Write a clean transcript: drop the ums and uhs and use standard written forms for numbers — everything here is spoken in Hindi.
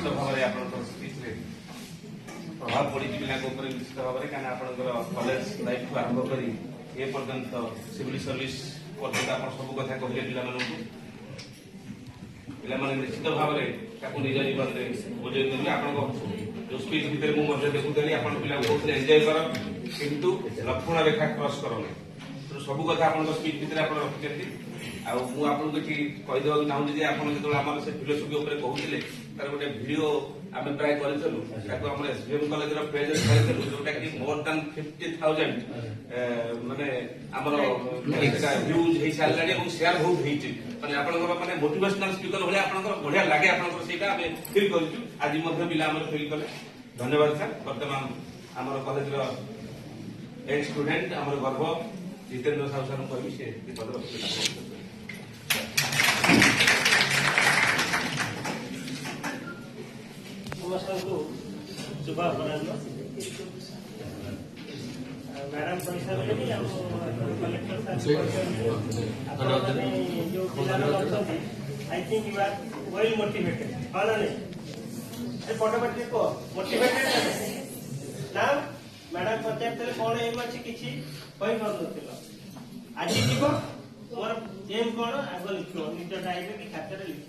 निश्चित भाव में स्पीच प्रभाव पड़ी पिला निश्चित भाव में क्या कॉलेज लाइफ आरंभ कर ए पर्यंत सिविल सर्विस पर्यंत आप सब कथा कहले पिला निश्चित भाव में निज जीवन में बुझे आप जो स्पीच भितर मुझे देखुली आप पिला कहते एंजॉय कर किंतु लक्षण रेखा क्रॉस कर सब कथा आप स्पीच भितर आप रखिंट आपको कहीदेवा चाहूँगी आप जो से फिलोसफी कहते तार गोटे भिड आम प्राय करूँ एसबीएम कॉलेज पेज छाड़ू जोटा कि मोर देन 50,000 माने आमर व्यूज हो सारा शेयर बहुत होती माने मोटिवेशनल स्पीकर भाई आप बढ़िया लगे आप फिल कर आज पिला फिल कले धन्यवाद सर बर्तमान आम कॉलेज एक स्टूडेंट आम गर्व जितेन्द्र साहू सर कह सी पद रखिए शुभ अपराह्न मैडम पैसा I think you are well motivated हाँ ना नहीं पटोमेट्री को मोटिवेटेड ना मैडम पचार कौन एम अच्छी किसी आज जीव मोर एम कौन आग लिख निज डायरी कि खाते लिख